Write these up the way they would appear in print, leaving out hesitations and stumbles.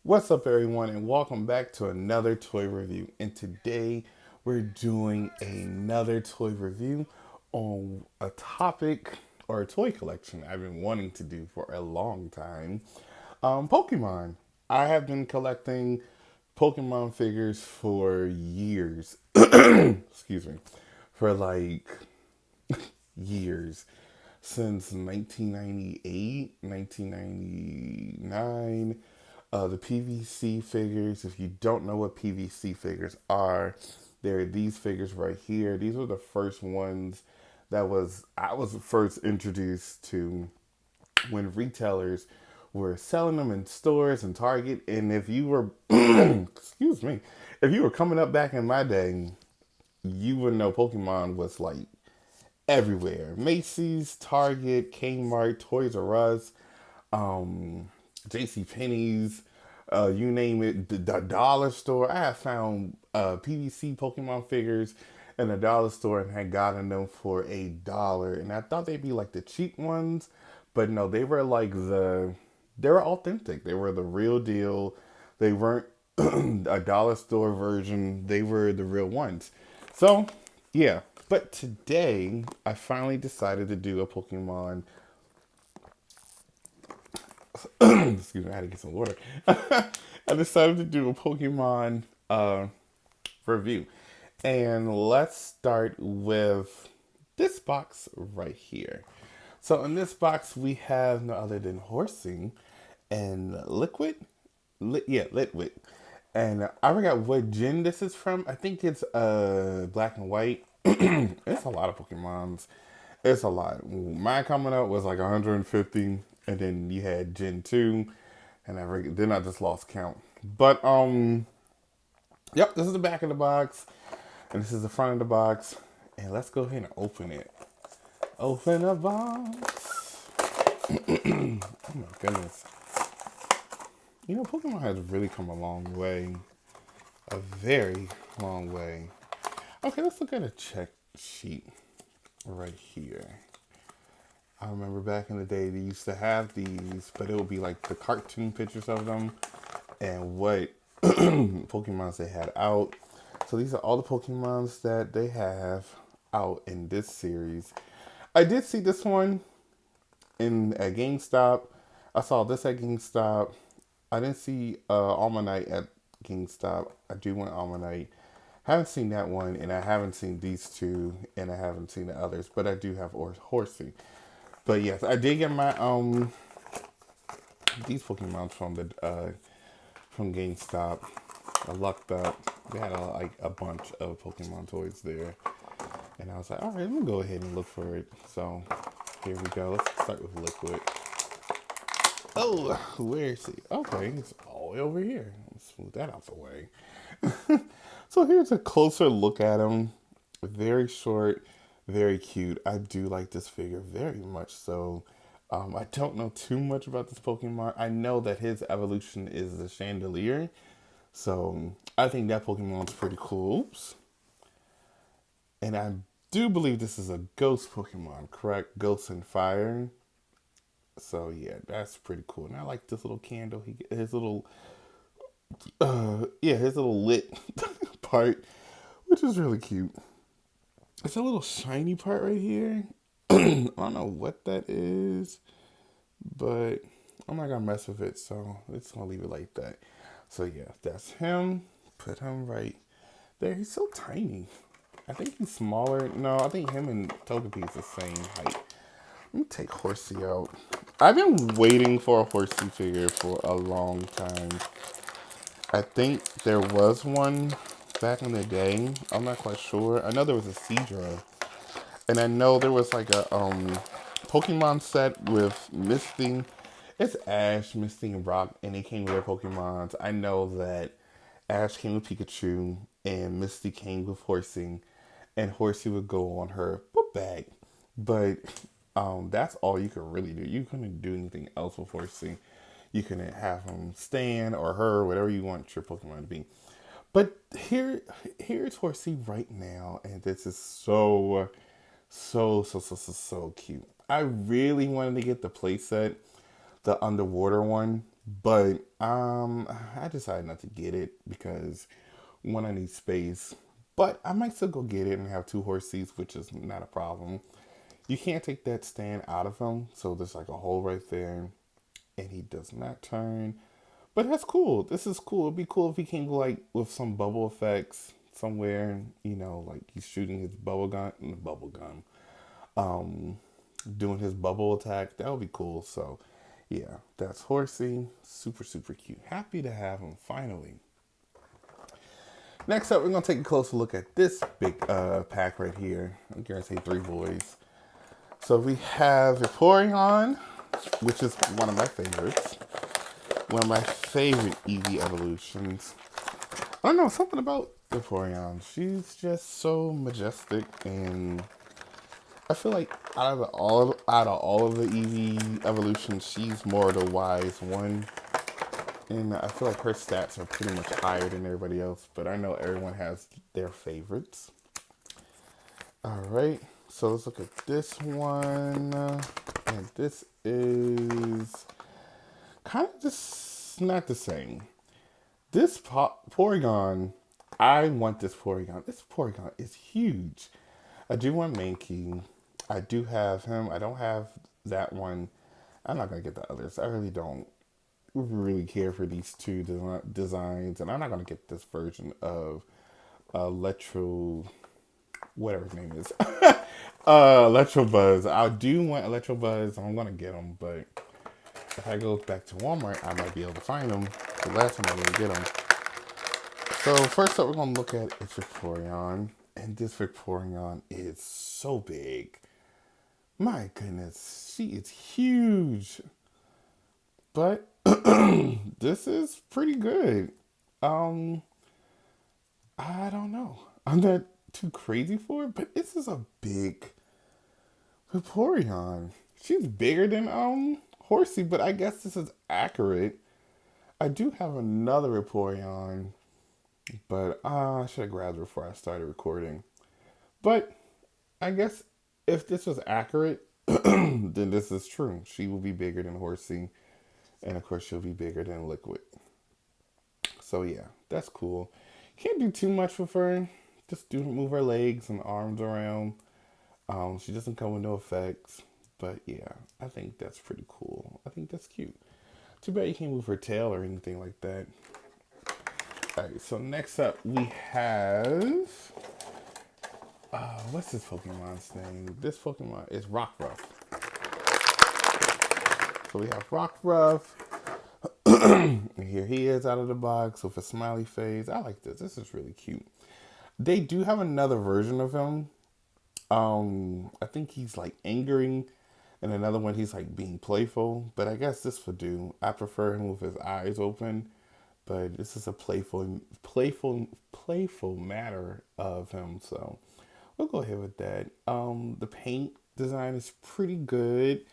What's up, everyone, and welcome back to another toy review. And today we're doing another toy review on a topic or a toy collection I've been wanting to do for a long time. Pokemon. I have been collecting Pokemon figures for years. Excuse me. For like years. Since 1998, 1999. The PVC figures, if you don't know what PVC figures are, there are these figures right here. These were the first ones I was first introduced to when retailers were selling them in stores and Target. And if you were, excuse me, if you were coming up back in my day, you would know Pokemon was like everywhere. Macy's, Target, Kmart, Toys R Us, J.C. Penney's, you name it, the dollar store. I have found PVC Pokemon figures in a dollar store and had gotten them for $1. And I thought they'd be like the cheap ones, but no, they were authentic. They were the real deal. They weren't a dollar store version. They were the real ones. So, yeah. But today, I finally decided to do a Pokemon. Excuse me, I had to get some water. I decided to do a Pokemon review. And let's start with this box right here. So in this box, we have no other than Horsing and Liquid. Litwit. And I forgot what gen this is from. I think it's black and white. It's a lot of Pokemons. It's a lot. Mine coming up was like 150, and then you had Gen 2, and then I just lost count. But yep, this is the back of the box, and this is the front of the box. And let's go ahead and open it. Open the box. Oh my goodness. You know, Pokemon has really come a long way. A very long way. Okay, let's look at a check sheet right here. I remember back in the day they used to have these, but it would be like the cartoon pictures of them and what Pokemons they had out. So these are all the Pokemons that they have out in this series. I did see this one at GameStop. I saw this at GameStop. I didn't see Almanite at GameStop. I do want Almanite. Haven't seen that one, and I haven't seen these two, and I haven't seen the others. But I do have Horsey. But yes, I did get my these Pokemon from GameStop. I lucked up. They had a bunch of Pokemon toys there, and I was like, all right, let me go ahead and look for it. So here we go. Let's start with Liquid. Oh, where is he? Okay, he's all the way over here. Let's smooth that out the way. So here's a closer look at him. Very short, very cute. I do like this figure very much so. I don't know too much about this Pokemon. I know that his evolution is the Chandelier. So I think that Pokemon's pretty cool. Oops. And I do believe this is a ghost Pokemon, correct? Ghost and Fire. So yeah, that's pretty cool. And I like this little candle. His little his little lit part, which is really cute. It's a little shiny part right here. I don't know what that is, but I'm not gonna mess with it, so it's gonna leave it like that. So yeah, that's him. Put him right there. He's so tiny. I think he's smaller. No, I think him and Togepi is the same height. Let me take Horsey out. I've been waiting for a Horsey figure for a long time. I think there was one back in the day. I'm not quite sure. I know there was a Seadra. And I know there was like a Pokemon set with Misty. It's Ash, Misty, and Brock, and they came with their Pokemons. I know that Ash came with Pikachu, and Misty came with Horsey, and Horsey would go on her book bag. But that's all you could really do. You couldn't do anything else with Horsey. You can have him stand or her, whatever you want your Pokemon to be. But here's Horsey right now, and this is so cute. I really wanted to get the playset, the underwater one, But I decided not to get it because one, I need space. But I might still go get it and have two horse seats, which is not a problem. You can't take that stand out of him, so there's like a hole right there, and he does not turn. But that's cool. This is cool. It'd be cool if he came like with some bubble effects somewhere. You know, like he's shooting his bubble gun, um, doing his bubble attack. That would be cool. So, yeah, that's Horsey. Super, super cute. Happy to have him finally. Next up, we're gonna take a closer look at this big pack right here. I guarantee three boys. So we have Vaporeon, which is one of my favorites. One of my favorite Eevee evolutions. I don't know, something about Vaporeon. She's just so majestic, and I feel like out of all of the Eevee evolutions, she's more the wise one. And I feel like her stats are pretty much higher than everybody else, but I know everyone has their favorites. All right, so let's look at this one. And this is kind of just not the same. This Porygon, I want this Porygon. This Porygon is huge. I do want Mankey. I do have him. I don't have that one. I'm not going to get the others. I really don't really care for these two designs. And I'm not going to get this version of Electro, whatever his name is. Electro Buzz. I do want Electro Buzz. I'm going to get him. But if I go back to Walmart, I might be able to find them. The last time I didn't get them. So first up, we're going to look at is Vaporeon. And this Vaporeon is so big. My goodness, she is huge. But this is pretty good. Um, I don't know. I'm not too crazy for it, but this is a big Vaporeon. She's bigger than Horsey, but I guess this is accurate. I do have another Vaporeon, but I should have grabbed it before I started recording. But I guess if this was accurate, then this is true. She will be bigger than Horsey, and of course she'll be bigger than Liquid. So yeah, that's cool. Can't do too much with her. Just do move her legs and arms around. She doesn't come with no effects, but yeah, I think that's pretty cool. I think that's cute. Too bad you can't move her tail or anything like that. Alright, so next up we have what's this Pokemon's name? This Pokemon is Rockruff. So we have Rockruff. And here he is out of the box with a smiley face. I like this. This is really cute. They do have another version of him. I think he's like angering, and another one he's like being playful. But I guess this would do. I prefer him with his eyes open. But this is a playful matter of him. So we'll go ahead with that. The paint design is pretty good.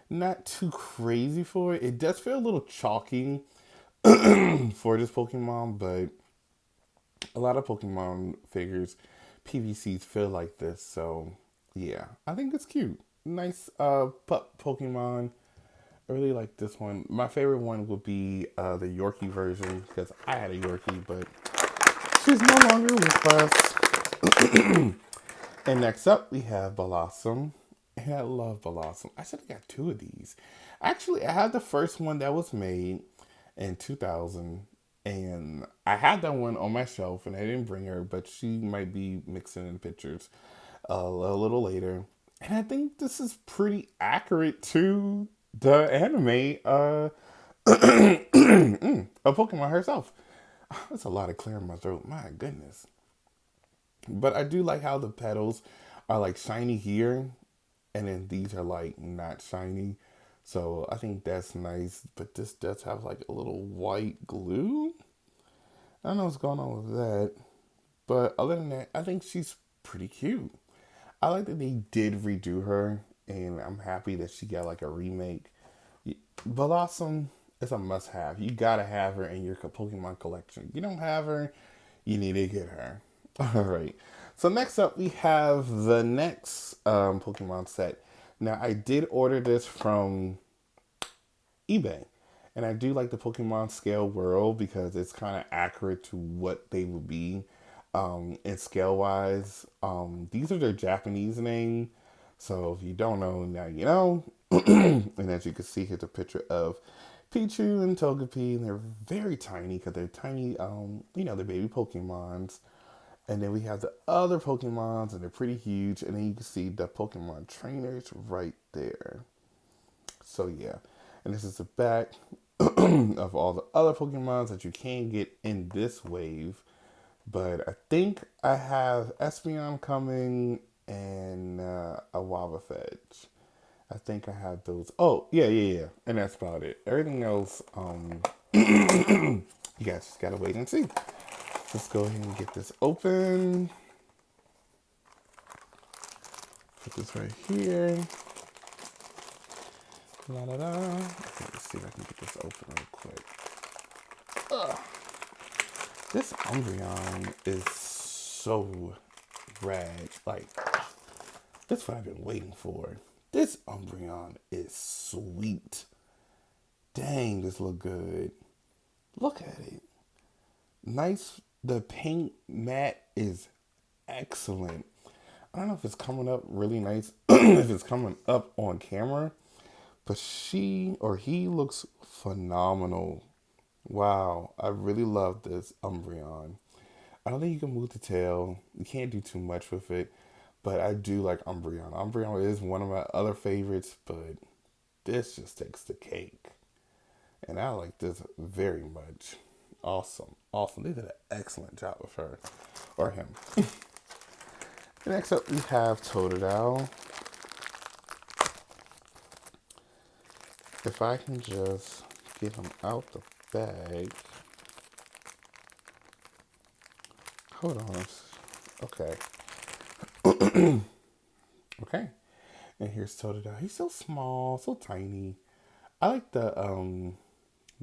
Not too crazy for it. It does feel a little chalky for this Pokemon, but a lot of Pokemon figures, PVCs feel like this. So yeah, I think it's cute. Nice pup Pokemon. I really like this one. My favorite one would be the Yorkie version because I had a Yorkie, but she's no longer with us. And next up, we have Blossom. And I love Blossom. I should have got two of these. Actually, I had the first one that was made in 2000. And I had that one on my shelf, and I didn't bring her, but she might be mixing in pictures a little later. And I think this is pretty accurate to the anime of Pokemon herself. That's a lot of clear in my throat. My goodness. But I do like how the petals are like shiny here, and then these are like not shiny. So I think that's nice. But this does have like a little white glue. I don't know what's going on with that. But other than that, I think she's pretty cute. I like that they did redo her, and I'm happy that she got like a remake. Blossom is a must have. You gotta have her in your Pokemon collection. You don't have her, you need to get her. Alright. So next up we have the next Pokemon set. Now I did order this from eBay. And I do like the Pokemon scale world because it's kind of accurate to what they would be in scale wise. These are their Japanese name. So if you don't know, now you know. And as you can see, here's a picture of Pichu and Togepi. And they're very tiny because they're tiny, they're baby Pokemons. And then we have the other Pokemons, and they're pretty huge. And then you can see the Pokemon trainers right there. So yeah, and this is the back of all the other Pokemons that you can get in this wave. But I think I have Espeon coming and a Wobbuffet. I think I have those. Oh, yeah. And that's about it. Everything else, you guys just gotta wait and see. Let's go ahead and get this open. Put this right here. La da da. Okay, let's see if I can get this open real quick. Ugh. This Umbreon is so rad. Like, that's what I've been waiting for. This Umbreon is sweet. Dang, this look good. Look at it. Nice. The paint matte is excellent. I don't know if it's coming up really nice, if it's coming up on camera, but she or he looks phenomenal. Wow, I really love this Umbreon. I don't think you can move the tail. You can't do too much with it, but I do like Umbreon. Umbreon is one of my other favorites, but this just takes the cake. And I like this very much. Awesome. They did an excellent job with her. Or him. Next up we have Totodile. If I can just get him out the bag. Hold on. Okay. Okay. And here's Totodile. He's so small, so tiny. I like the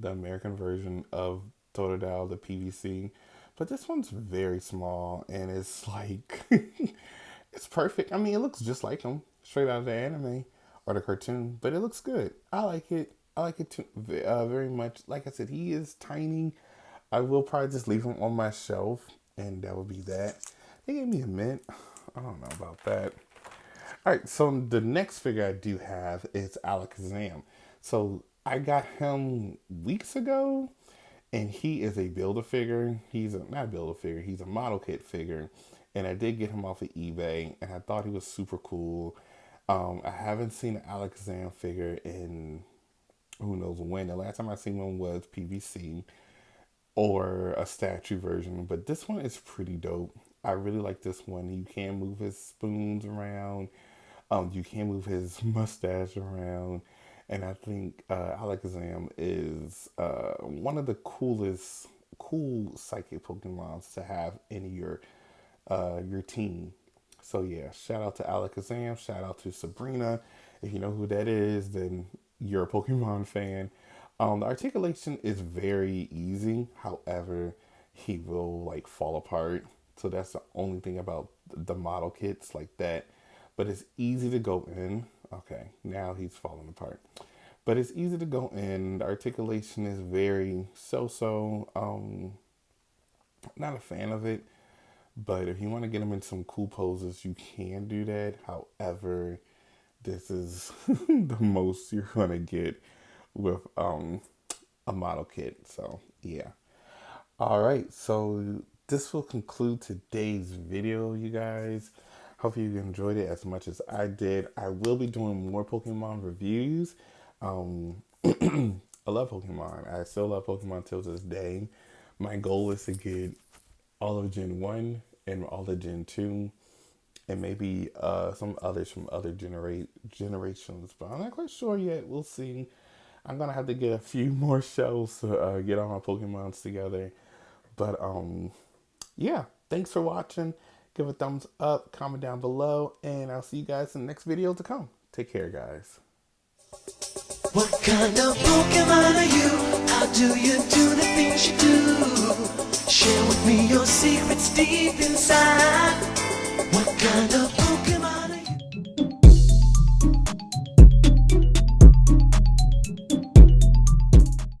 American version of Totodile, the PVC, but this one's very small and it's like it's perfect. I mean, it looks just like him straight out of the anime or the cartoon, but it looks good. I like it too, very much. Like I said, he is tiny. I will probably just leave him on my shelf, and that would be that. They gave me a mint. I don't know about that. All right, so the next figure I do have is Alakazam. So I got him weeks ago. And he is a Build-A-Figure. He's not a Build-A-Figure. He's a model kit figure. And I did get him off of eBay. And I thought he was super cool. I haven't seen an Alakazam figure in who knows when. The last time I seen one was PVC or a statue version. But this one is pretty dope. I really like this one. You can move his spoons around. You can move his mustache around. And I think Alakazam is one of the cool psychic Pokemons to have in your team. So yeah, shout out to Alakazam. Shout out to Sabrina. If you know who that is, then you're a Pokemon fan. The articulation is very easy. However, he will like fall apart. So that's the only thing about the model kits like that. But it's easy to go in. Okay, now he's falling apart. But it's easy to go in. The articulation is very so-so. Not a fan of it. But if you want to get him in some cool poses, you can do that. However, this is the most you're going to get with a model kit. So, yeah. All right. So, this will conclude today's video, you guys. Hope you enjoyed it as much as I did. I will be doing more Pokemon reviews. I love Pokemon. I still love Pokemon till this day. My goal is to get all of Gen 1 and all of Gen 2 and maybe some others from other generations. But I'm not quite sure yet. We'll see. I'm going to have to get a few more shows to get all my Pokemons together. But yeah, thanks for watching. Give a thumbs up, comment down below, and I'll see you guys in the next video to come. Take care, guys. What kind of Pokemon are you? How do you do the things you do? Share with me your secrets deep inside. What kind of